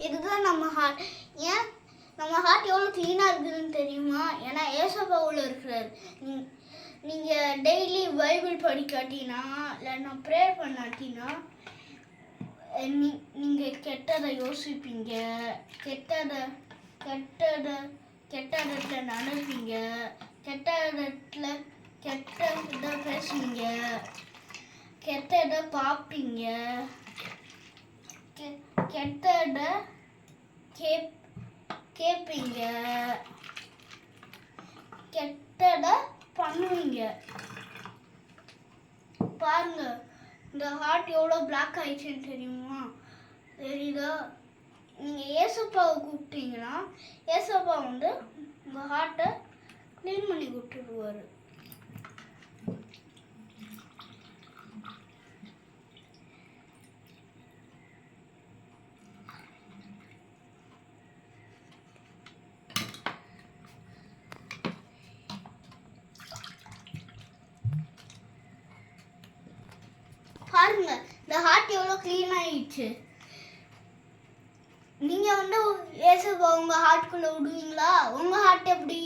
இதுதான் நம்ம ஹார்ட். ஏன் நம்ம ஹார்ட் எவ்வளோ க்ளீனாக இருக்குதுன்னு தெரியுமா? ஏன்னா ஏசப்பா உள்ள இருக்கிறார். நீங்கள் டெய்லி பைபிள் படிக்காட்டினா இல்லைன்னா ப்ரேயர் பண்ணாட்டினா நீங்கள் கெட்டதை யோசிப்பீங்க, கெட்டதை நடப்பீங்க, கெட்டதை பேசுவீங்க, கெட்டதை பார்ப்பீங்க, கெட்டதை கேட்பீங்க, கெட்டதை பண்ணுவீங்க. பாருங்க, இந்த ஹார்ட் எவ்வளோ பிளாக் ஆயிடுச்சுன்னு தெரியுமா? தெரியுதா? நீங்கள் ஏசப்பாவை கூப்பிட்டீங்கன்னா ஏசப்பா வந்து உங்கள் ஹார்ட்டை க்ளீன் பண்ணி கொடுத்துருவாரு. பாருங்க, இந்த ஹார்ட் எவ்வளோ க்ளீன் ஆயிடுச்சு. நீங்கள் வந்து ஏசப்பா உங்கள் ஹார்ட்குள்ளே விடுவீங்களா? உங்கள் ஹார்ட் எப்படி